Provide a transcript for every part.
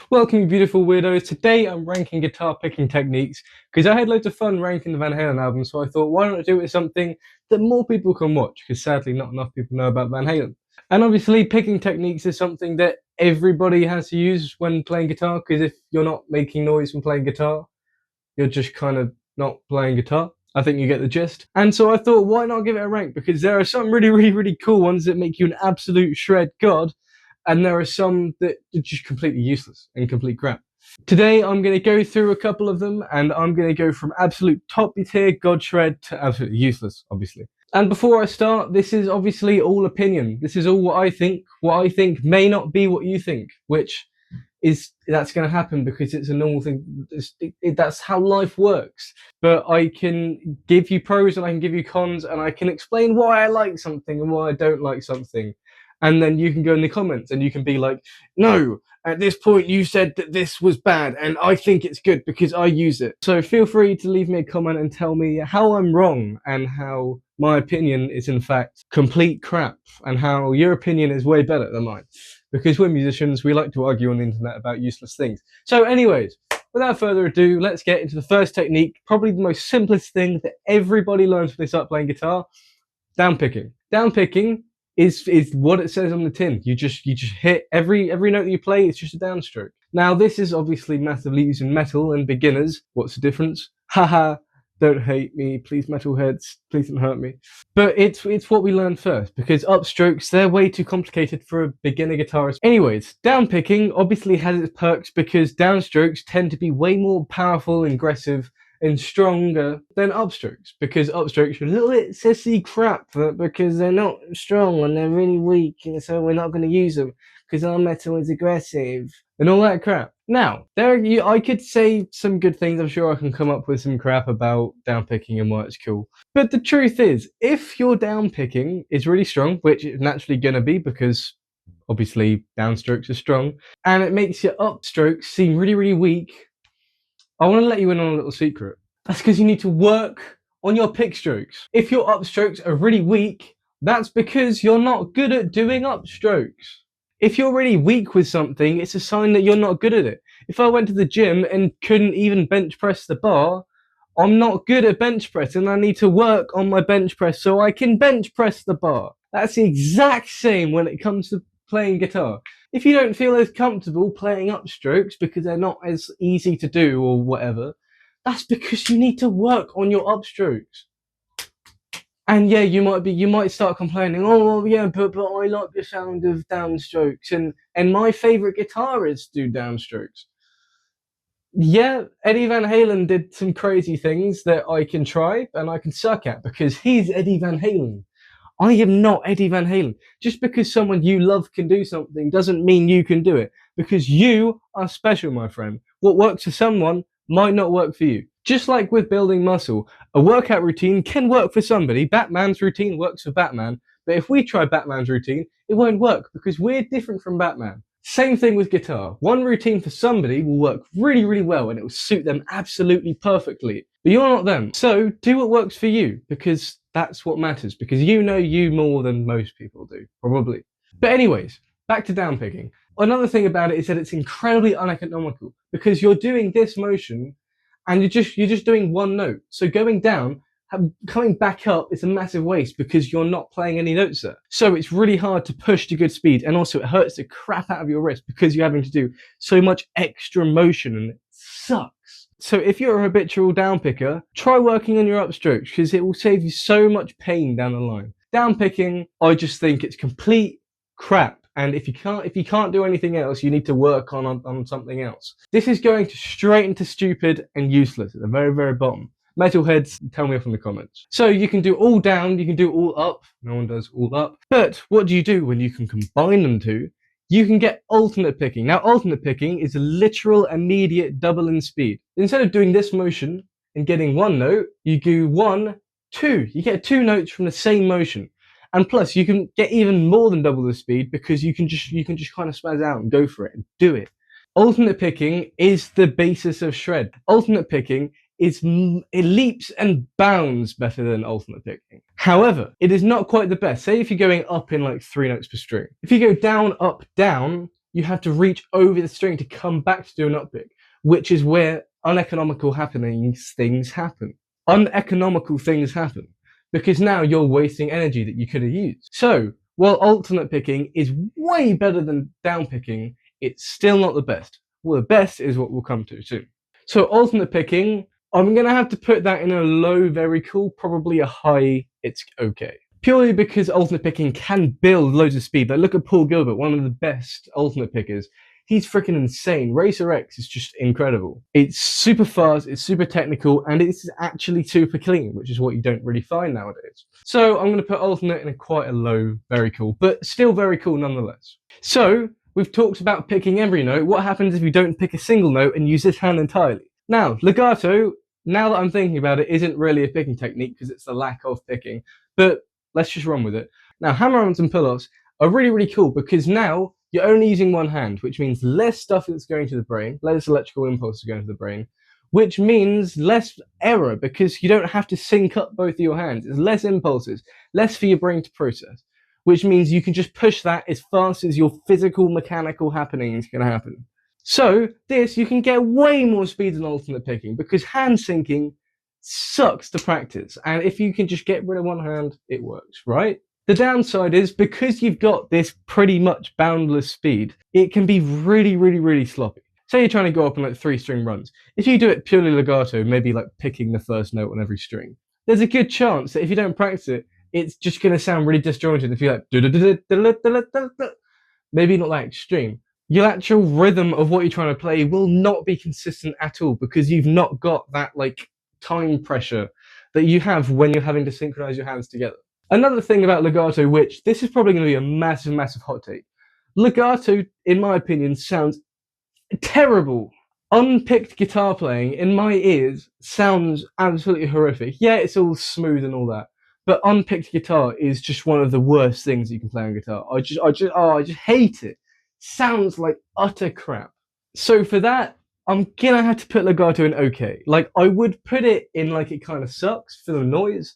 Welcome, you beautiful weirdos. Today I'm ranking guitar picking techniques because I had loads of fun ranking the Van Halen album, so I thought, why not do it with something that more people can watch? Because sadly, not enough people know about Van Halen. And obviously, picking techniques is something that everybody has to use when playing guitar, because if you're not making noise when playing guitar, you're just kind of not playing guitar. I think you get the gist. And so I thought, why not give it a rank? Because there are some really cool ones that make you an absolute shred god, and there are some that are just completely useless and complete crap. Today I'm going to go through a couple of them, and I'm going to go from absolute top tier god shred to absolutely useless, obviously. And before I start, this is obviously all opinion. This is all what I think. What I think may not be what you think, which that's going to happen because it's a normal thing. That's how life works. But I can give you pros and I can give you cons, and I can explain why I like something and why I don't like something. And then you can go in the comments and you can be like, no, at this point you said that this was bad and I think it's good because I use it. So feel free to leave me a comment and tell me how I'm wrong and how my opinion is in fact complete crap and how your opinion is way better than mine. Because we're musicians, we like to argue on the internet about useless things. So anyways, without further ado, let's get into the first technique, probably the most simplest thing that everybody learns when they start playing guitar: downpicking. Downpicking is what it says on the tin. You just hit every note that you play, it's just a downstroke. Now this is obviously massively used in metal and beginners. What's the difference? Haha, don't hate me, please, metalheads, please don't hurt me. But it's what we learned first, because upstrokes, they're way too complicated for a beginner guitarist. Anyways, downpicking obviously has its perks because downstrokes tend to be way more powerful and aggressive and stronger than upstrokes, because upstrokes are a little bit sissy crap because they're not strong and they're really weak, and so we're not going to use them because our metal is aggressive and all that crap. Now, I could say some good things. I'm sure I can come up with some crap about downpicking and why it's cool. But the truth is, if your downpicking is really strong, which it's naturally going to be because obviously downstrokes are strong, and it makes your upstrokes seem really weak, I want to let you in on a little secret. That's because you need to work on your pick strokes. If your upstrokes are really weak, that's because you're not good at doing upstrokes. If you're really weak with something, it's a sign that you're not good at it. If I went to the gym and couldn't even bench press the bar, I'm not good at bench press and I need to work on my bench press so I can bench press the bar. That's the exact same when it comes to playing guitar. If you don't feel as comfortable playing upstrokes because they're not as easy to do or whatever, that's because you need to work on your upstrokes. And yeah, you might start complaining, oh well, yeah, but I like the sound of downstrokes and my favourite guitarists do downstrokes. Yeah, Eddie Van Halen did some crazy things that I can try and I can suck at because he's Eddie Van Halen. I am not Eddie Van Halen. Just because someone you love can do something doesn't mean you can do it. Because you are special, my friend. What works for someone might not work for you. Just like with building muscle, a workout routine can work for somebody. Batman's routine works for Batman. But if we try Batman's routine, it won't work because we're different from Batman. Same thing with guitar. One routine for somebody will work really well and it will suit them absolutely perfectly. But you're not them. So do what works for you, because that's what matters, because you know you more than most people do, probably. But anyways, back to downpicking. Another thing about it is that it's incredibly uneconomical because you're doing this motion and you're just doing one note. So going down, coming back up is a massive waste because you're not playing any notes there. So it's really hard to push to good speed, and also it hurts the crap out of your wrist because you're having to do so much extra motion and it sucks. So if you're a habitual downpicker, try working on your upstrokes because it will save you so much pain down the line. Downpicking, I just think it's complete crap. And if you can't do anything else, you need to work on something else. This is going to straight into stupid and useless at the very bottom. Metalheads, tell me off in the comments. So you can do all down, you can do all up. No one does all up. But what do you do when you can combine them two? You can get alternate picking. Now, alternate picking is a literal immediate double in speed. Instead of doing this motion and getting one note, you do 1, 2. You get 2 notes from the same motion. And plus, you can get even more than double the speed because you can just kind of spaz out and go for it and do it. Alternate picking is the basis of shred. Alternate picking it leaps and bounds better than alternate picking. However, it is not quite the best. Say if you're going up in like 3 notes per string. If you go down, up, down, you have to reach over the string to come back to do an uppick, which is where uneconomical things happen. Uneconomical things happen because now you're wasting energy that you could have used. So while alternate picking is way better than down picking, it's still not the best. Well, the best is what we'll come to soon. So alternate picking, I'm going to have to put that in a low, very cool, probably a high, it's okay. Purely because alternate picking can build loads of speed. Like look at Paul Gilbert, one of the best alternate pickers. He's freaking insane. Racer X is just incredible. It's super fast, it's super technical, and it's actually super clean, which is what you don't really find nowadays. So I'm going to put alternate in a quite a low, very cool, but still very cool nonetheless. So we've talked about picking every note. What happens if you don't pick a single note and use this hand entirely? Now, legato, now that I'm thinking about it, isn't really a picking technique because it's the lack of picking, but let's just run with it. Now, hammer-ons and pull-offs are really, really cool because now you're only using one hand, which means less stuff that's going to the brain, less electrical impulses going to the brain, which means less error because you don't have to sync up both of your hands. There's less impulses, less for your brain to process, which means you can just push that as fast as your physical, mechanical happenings can happen. So this, you can get way more speed than alternate picking because hand syncing sucks to practice. And if you can just get rid of one hand, it works, right? The downside is because you've got this pretty much boundless speed, it can be really, really, really sloppy. Say you're trying to go up on like 3-string runs. If you do it purely legato, maybe like picking the first note on every string, there's a good chance that if you don't practice it, it's just going to sound really disjointed. If you're like, maybe not that extreme. Your actual rhythm of what you're trying to play will not be consistent at all because you've not got that like time pressure that you have when you're having to synchronize your hands together. Another thing about legato, which this is probably going to be a massive, massive hot take. Legato, in my opinion, sounds terrible. Unpicked guitar playing, in my ears, sounds absolutely horrific. Yeah, it's all smooth and all that, but unpicked guitar is just one of the worst things you can play on guitar. I just hate it. Sounds like utter crap. So for that, I'm gonna have to put legato in okay. Like, I would put it in like it kind of sucks for the noise,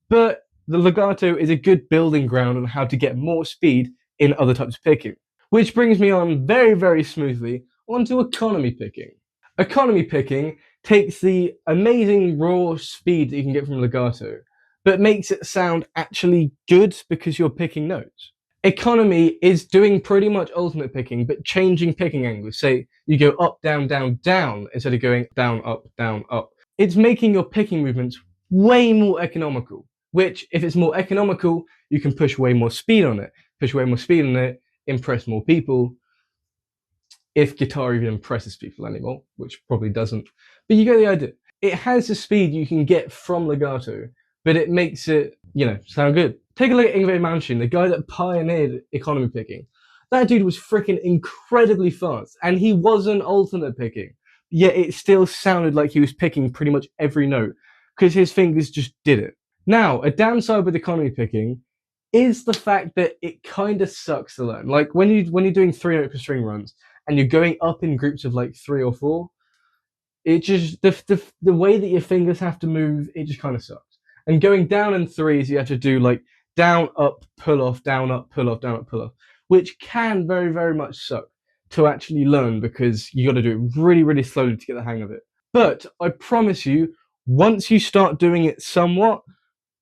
but the legato is a good building ground on how to get more speed in other types of picking. Which brings me on very, very smoothly onto economy picking. Economy picking takes the amazing raw speed that you can get from legato, but makes it sound actually good because you're picking notes. Economy is doing pretty much alternate picking, but changing picking angles. Say you go up, down, down, down, instead of going down, up, down, up. It's making your picking movements way more economical, which if it's more economical, you can push way more speed on it. Push way more speed on it, impress more people. If guitar even impresses people anymore, which probably doesn't. But you get the idea. It has the speed you can get from legato, but it makes it, sound good. Take a look at Yngwie Malmsteen, the guy that pioneered economy picking. That dude was freaking incredibly fast, and he wasn't alternate picking. Yet it still sounded like he was picking pretty much every note, because his fingers just did it. Now, a downside with economy picking is the fact that it kind of sucks to learn. Like when you're doing 3-note per string runs, and you're going up in groups of like 3 or 4, it just, the way that your fingers have to move, it just kind of sucks. And going down in 3s, you have to do like down, up, pull off, down, up, pull off, down, up, pull off, which can very, very much suck to actually learn because you got to do it really, really slowly to get the hang of it. But I promise you, once you start doing it somewhat,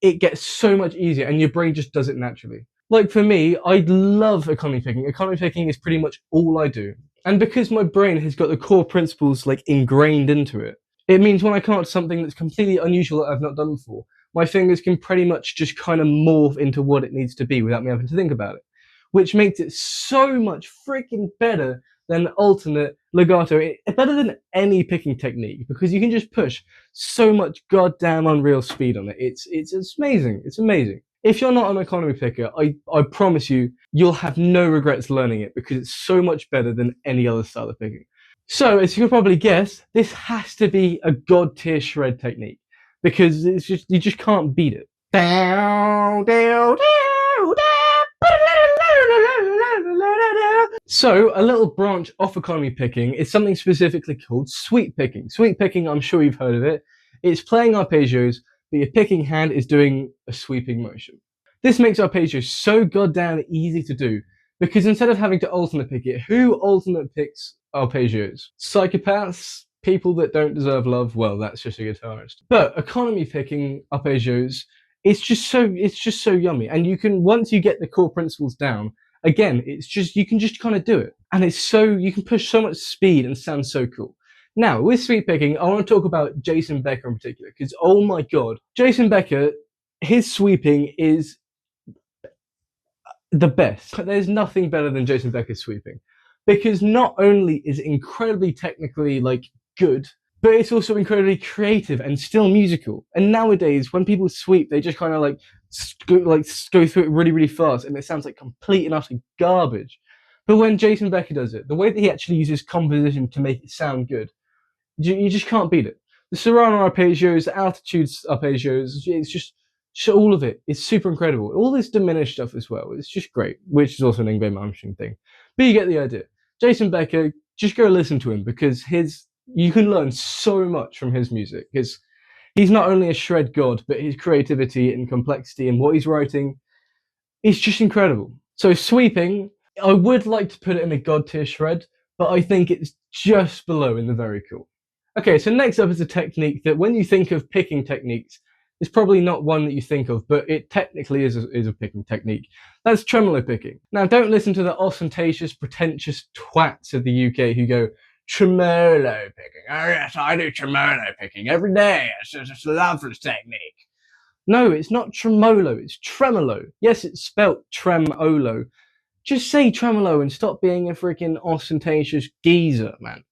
it gets so much easier and your brain just does it naturally. Like for me, I love economy picking. Economy picking is pretty much all I do. And because my brain has got the core principles like ingrained into it, it means when I come up with something that's completely unusual that I've not done before, my fingers can pretty much just kind of morph into what it needs to be without me having to think about it. Which makes it so much freaking better than alternate legato, better than any picking technique, because you can just push so much goddamn unreal speed on it. It's amazing. It's amazing. If you're not an economy picker, I promise you, you'll have no regrets learning it because it's so much better than any other style of picking. So, as you can probably guess, this has to be a god tier shred technique because it's just, you just can't beat it. So, a little branch off economy picking is something specifically called sweep picking. Sweep picking, I'm sure you've heard of it. It's playing arpeggios, but your picking hand is doing a sweeping motion. This makes arpeggios so goddamn easy to do Because instead of having to alternate pick it, who alternate picks arpeggios? Psychopaths? People that don't deserve love? Well, that's just a guitarist. But economy picking arpeggios, it's just so yummy. And you can, once you get the core principles down, again, you can just kind of do it. And you can push so much speed and sound so cool. Now, with sweep picking, I want to talk about Jason Becker in particular, because oh my god, Jason Becker, his sweeping is the best. There's nothing better than Jason Becker's sweeping, because not only is it incredibly technically good, but it's also incredibly creative and still musical. And nowadays, when people sweep, they just kind of go through it really, really fast, and it sounds like complete and utter garbage. But when Jason Becker does it, the way that he actually uses composition to make it sound good, you just can't beat it. The Serrano arpeggios, the altitudes arpeggios, it's just all of it. It's super incredible. All this diminished stuff as well. It's just great, which is also an Ingve Malmsteen thing. But you get the idea. Jason Becker, just go listen to him, because you can learn so much from his music. Because he's not only a shred god, but his creativity and complexity and what he's writing is just incredible. So sweeping, I would like to put it in a god tier shred, but I think it's just below in the very cool. Okay, so next up is a technique that when you think of picking techniques, it's probably not one that you think of, but it technically is a picking technique. That's tremolo picking. Now, don't listen to the ostentatious, pretentious twats of the UK who go, tremolo picking. Oh yes, I do tremolo picking every day. It's a lovely technique. No, it's not tremolo, it's tremolo. Yes, it's spelt tremolo. Just say tremolo and stop being a freaking ostentatious geezer, man.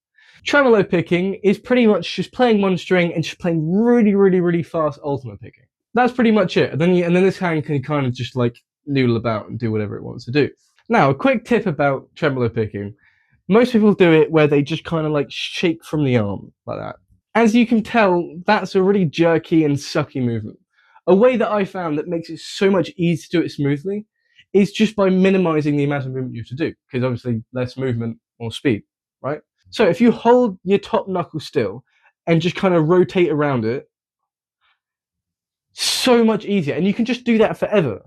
Tremolo picking is pretty much just playing one string and just playing really, really, really fast alternate picking. That's pretty much it. And then this hand can kind of just noodle about and do whatever it wants to do. Now, a quick tip about tremolo picking. Most people do it where they just kind of shake from the arm like that. As you can tell, that's a really jerky and sucky movement. A way that I found that makes it so much easier to do it smoothly is just by minimizing the amount of movement you have to do, because obviously less movement, more speed, right? So if you hold your top knuckle still and just kind of rotate around it, so much easier. And you can just do that forever.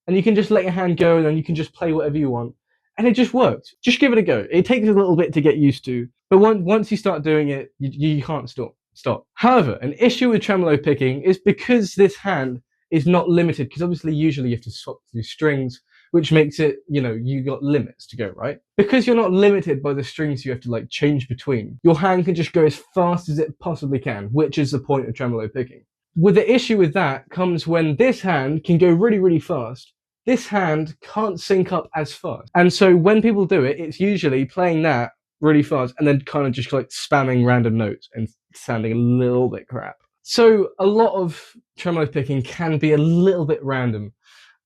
And you can just let your hand go, and then you can just play whatever you want. And it just works. Just give it a go. It takes a little bit to get used to, but once you start doing it, you can't stop. However, an issue with tremolo picking is because this hand is not limited, because obviously usually you have to swap through strings, which makes it, you got limits to go, right? Because you're not limited by the strings you have to change between, your hand can just go as fast as it possibly can, which is the point of tremolo picking. With the issue with that comes when this hand can go really, really fast. This hand can't sync up as fast. And so when people do it, it's usually playing that really fast and then kind of just spamming random notes and sounding a little bit crap. So a lot of tremolo picking can be a little bit random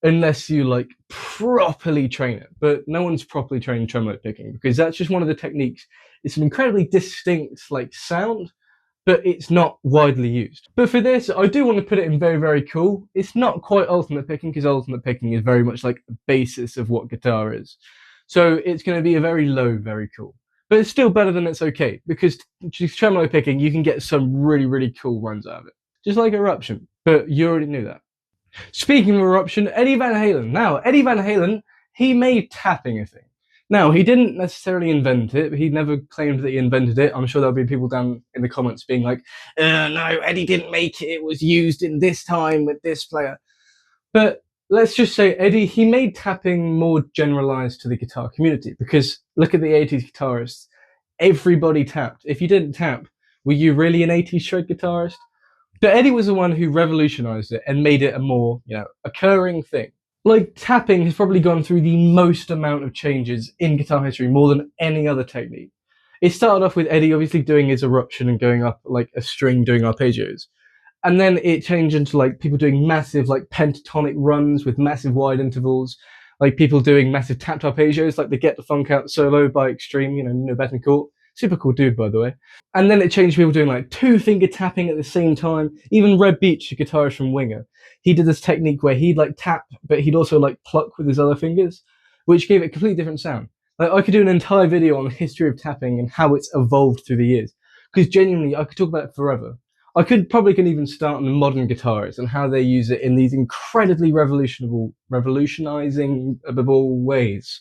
unless you properly train it. But no one's properly trained tremolo picking, because that's just one of the techniques. It's an incredibly distinct sound, but it's not widely used. But for this, I do want to put it in very, very cool. It's not quite alternate picking, because alternate picking is very much the basis of what guitar is. So it's going to be a very low, very cool. But it's still better than it's okay, because just tremolo picking, you can get some really, really cool runs out of it. Just like Eruption, but you already knew that. Speaking of Eruption, Eddie Van Halen. Now, Eddie Van Halen, he made tapping a thing. Now, he didn't necessarily invent it, but he never claimed that he invented it. I'm sure there'll be people down in the comments being like, no, Eddie didn't make it. It was used in this time with this player. But let's just say Eddie, he made tapping more generalized to the guitar community, because look at the 80s guitarists. Everybody tapped. If you didn't tap, were you really an 80s shred guitarist? But Eddie was the one who revolutionized it and made it a more, occurring thing. Tapping has probably gone through the most amount of changes in guitar history, more than any other technique. It started off with Eddie obviously doing his Eruption and going up a string doing arpeggios. And then it changed into people doing massive pentatonic runs with massive wide intervals, people doing massive tapped arpeggios, the Get the Funk Out solo by Extreme, Nino Bettencourt. Super cool dude, by the way. And then it changed people doing two-finger tapping at the same time. Even Red Beach, a guitarist from Winger, he did this technique where he'd tap, but he'd also pluck with his other fingers, which gave it a completely different sound. I could do an entire video on the history of tapping and how it's evolved through the years, because genuinely I could talk about it forever. I could even start on the modern guitarists and how they use it in these incredibly revolutionizing ways.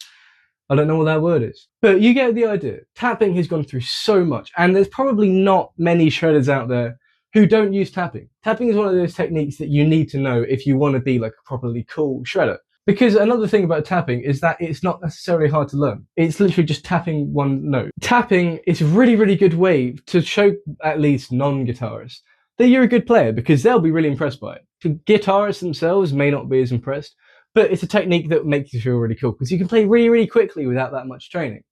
I don't know what that word is. But you get the idea. Tapping has gone through so much, and there's probably not many shredders out there who don't use tapping. Tapping is one of those techniques that you need to know if you want to be like a properly cool shredder. Because another thing about tapping is that it's not necessarily hard to learn. It's literally just tapping one note. Tapping is a really, really good way to show at least non-guitarists that you're a good player, because they'll be really impressed by it. Guitarists themselves may not be as impressed, but it's a technique that makes you feel really cool because you can play really, really quickly without that much training.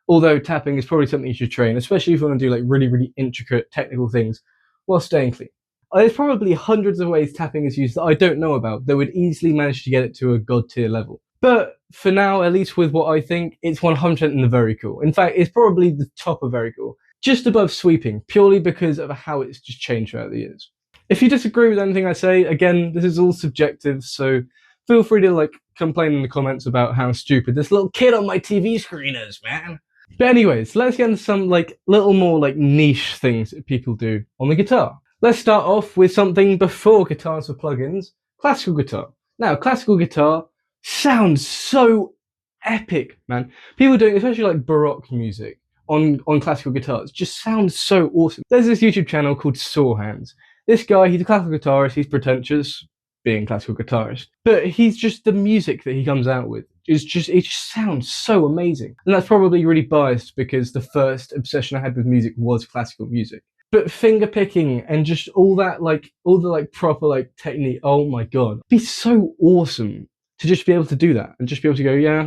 Although tapping is probably something you should train, especially if you want to do like really, really intricate technical things while staying clean. There's probably hundreds of ways tapping is used that I don't know about that would easily manage to get it to a god tier level. But for now, at least with what I think, it's 100% in the very cool. In fact, it's probably the top of very cool, just above sweeping, purely because of how it's just changed throughout the years. If you disagree with anything I say, again, this is all subjective, so feel free to like complain in the comments about how stupid this little kid on my TV screen is, man. But anyways, let's get into some like little more like niche things that people do on the guitar. Let's start off with something before guitars were plugins, classical guitar. Now, classical guitar sounds so epic, man. People doing, especially like Baroque music on classical guitars, just sounds so awesome. There's this YouTube channel called Sore Hands. This guy, he's a classical guitarist, he's pretentious, being a classical guitarist, but he's just, the music that he comes out with is just, it just sounds so amazing. And that's probably really biased because the first obsession I had with music was classical music. But finger picking and just all that, like, all the like proper like technique, oh my god. It'd be so awesome to just be able to do that and just be able to go, yeah.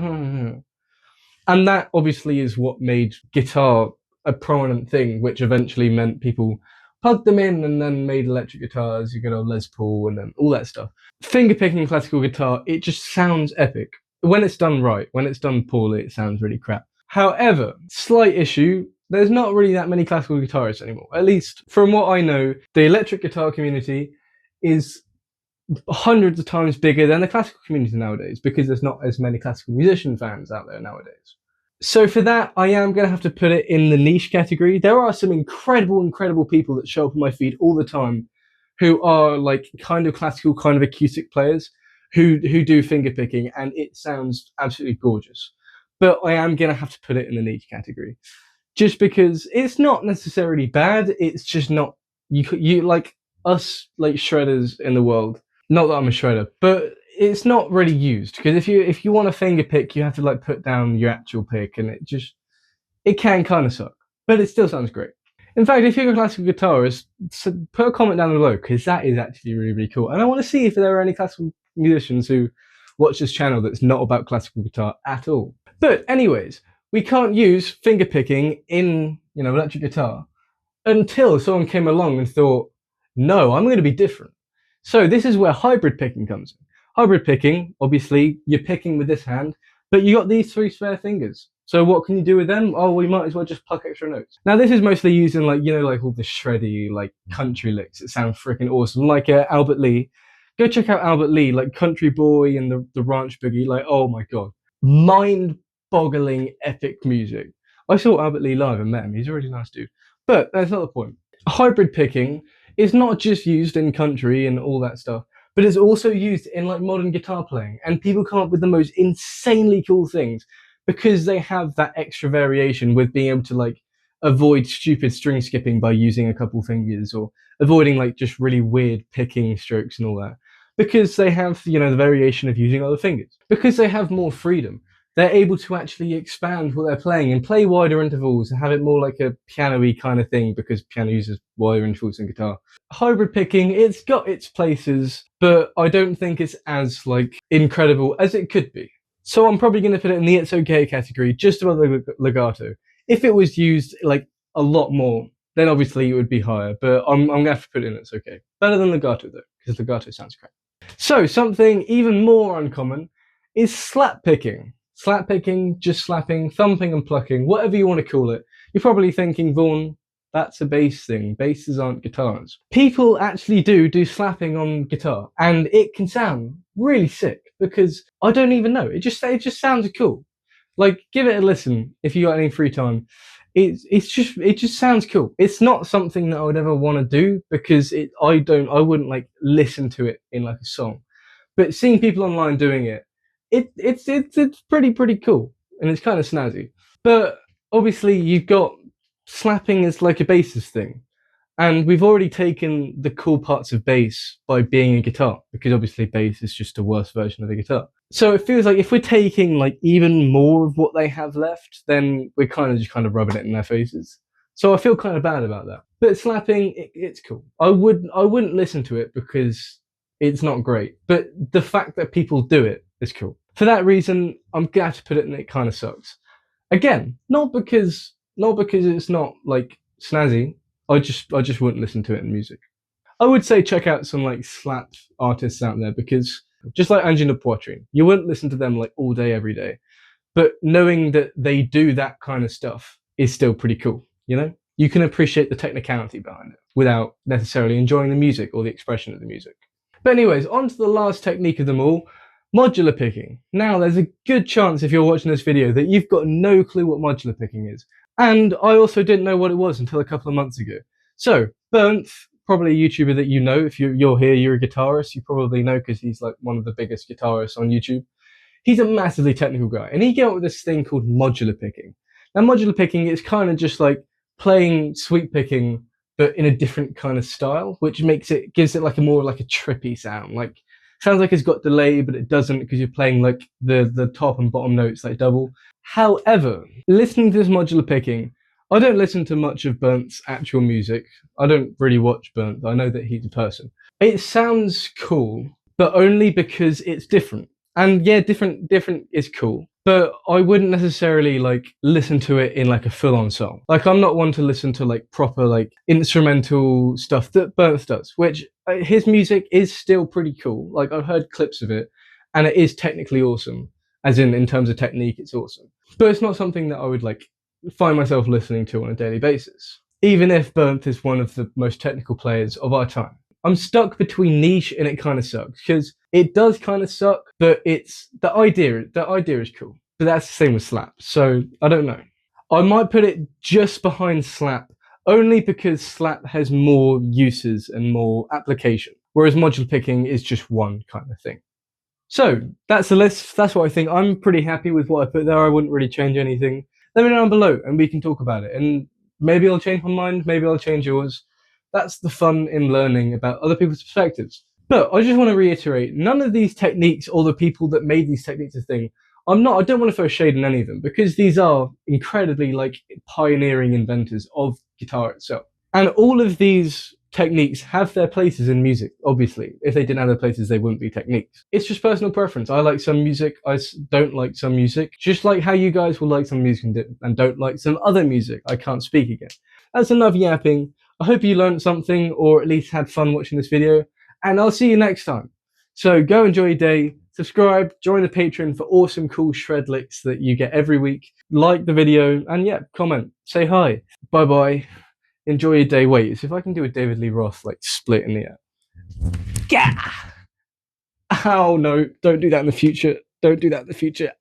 And that obviously is what made guitar a prominent thing, which eventually meant people plugged them in and then made electric guitars, you get a Les Paul and then all that stuff. Finger picking classical guitar, it just sounds epic. When it's done right, when it's done poorly, it sounds really crap. However, slight issue, there's not really that many classical guitarists anymore. At least from what I know, the electric guitar community is hundreds of times bigger than the classical community nowadays because there's not as many classical musician fans out there nowadays. So for that, I am going to have to put it in the niche category. There are some incredible people that show up on my feed all the time who are like kind of classical, kind of acoustic players who do finger picking, and it sounds absolutely gorgeous. But I am going to have to put it in the niche category. Just because it's not necessarily bad, it's just not, you like us like shredders in the world, not that I'm a shredder, but it's not really used, because if you want a finger pick, you have to like put down your actual pick, and it can kind of suck, but it still sounds great. In fact, if you're a classical guitarist, put a comment down below, because that is actually really, really cool, and I want to see if there are any classical musicians who watch this channel that's not about classical guitar at all. But anyways, we can't use finger picking in, you know, electric guitar until someone came along and thought, no, I'm going to be different. So this is where hybrid picking comes in. Hybrid picking, obviously, you're picking with this hand, but you got these 3 spare fingers. So what can you do with them? Oh, we might as well just pluck extra notes. Now this is mostly used in like, you know, like all the shreddy, like country licks. It sounds freaking awesome. Like Albert Lee. Go check out Albert Lee, like Country Boy and the Ranch Boogie. Like, oh my God. Mind-boggling epic music. I saw Albert Lee live and met him. He's a really nice dude. But that's not the point. Hybrid picking is not just used in country and all that stuff, but it's also used in like modern guitar playing, and people come up with the most insanely cool things because they have that extra variation with being able to like avoid stupid string skipping by using a couple fingers, or avoiding like just really weird picking strokes and all that, because they have, you know, the variation of using other fingers. Because they have more freedom, they're able to actually expand what they're playing and play wider intervals and have it more like a piano-y kind of thing, because piano uses wider intervals than guitar. Hybrid picking, it's got its places, but I don't think it's as like incredible as it could be. So I'm probably going to put it in the it's okay category, just above the legato. If it was used like a lot more, then obviously it would be higher, but I'm going to have to put it in it's okay. Better than legato though, because legato sounds crap. So something even more uncommon is slap picking. Slap picking, just slapping, thumping and plucking, whatever you want to call it. You're probably thinking, Vaughan, that's a bass thing. Basses aren't guitars. People actually do slapping on guitar, and it can sound really sick, because I don't even know. It just sounds cool. Like, give it a listen if you got any free time. It just sounds cool. It's not something that I would ever want to do, because I wouldn't like listen to it in like a song. But seeing people online doing it, it's pretty cool. and it's kind of snazzy. But obviously, you've got slapping as like a bassist thing. And we've already taken the cool parts of bass by being a guitar, because obviously bass is just a worse version of a guitar. So it feels like if we're taking like even more of what they have left, then we're kind of rubbing it in their faces. So I feel kind of bad about that. But slapping, it's cool. I wouldn't listen to it because it's not great. But the fact that people do it is cool. For that reason, I'm glad to put it in it kind of sucks. Again, not because it's not like snazzy. I just wouldn't listen to it in music. I would say check out some like slap artists out there, because just like Angina Poitrine, you wouldn't listen to them like all day every day, but knowing that they do that kind of stuff is still pretty cool. You know, you can appreciate the technicality behind it without necessarily enjoying the music or the expression of the music. But anyways, on to the last technique of them all, modular picking. Now, there's a good chance if you're watching this video that you've got no clue what modular picking is. And I also didn't know what it was until a couple of months ago. So, Bernth, probably a YouTuber that you know. If you're here, you're a guitarist, you probably know because he's like one of the biggest guitarists on YouTube. He's a massively technical guy, and he came up with this thing called modular picking. Now, modular picking is kind of just like playing sweep picking, but in a different kind of style, which gives it like a more like a trippy sound. Like, sounds like it's got delay, but it doesn't, because you're playing like the top and bottom notes like double. However, listening to this modular picking, I don't listen to much of Bernth's actual music. I don't really watch Bernth. I know that he's a person. It sounds cool, but only because it's different. And yeah, different is cool, but I wouldn't necessarily like listen to it in like a full-on song. Like, I'm not one to listen to like proper like instrumental stuff that Bernth does, which his music is still pretty cool. Like, I've heard clips of it and it is technically awesome, as in terms of technique, it's awesome. But it's not something that I would like find myself listening to on a daily basis, even if Bernth is one of the most technical players of our time. I'm stuck between niche and it kind of sucks, because it does kind of suck, but it's the idea is cool. But that's the same with slap, so I don't know. I might put it just behind slap, only because slap has more uses and more application, whereas modular picking is just one kind of thing. So that's the list. That's what I think. I'm pretty happy with what I put there. I wouldn't really change anything. Let me know down below and we can talk about it. And maybe I'll change my mind, maybe I'll change yours. That's the fun in learning about other people's perspectives. But I just want to reiterate, none of these techniques or the people that made these techniques a thing, I don't want to throw shade in any of them, because these are incredibly like pioneering inventors of guitar itself. And all of these techniques have their places in music, obviously. If they didn't have their places, they wouldn't be techniques. It's just personal preference. I like some music, I don't like some music, just like how you guys will like some music and don't like some other music. I can't speak again. That's enough yapping. I hope you learned something, or at least had fun watching this video, and I'll see you next time. So go enjoy your day, subscribe, join the Patreon for awesome cool shred licks that you get every week, like the video, and yeah, comment, say hi. Bye bye. Enjoy your day. Wait, so if I can do a David Lee Roth like split in the air. Gah! Oh no, don't do that in the future. Don't do that in the future.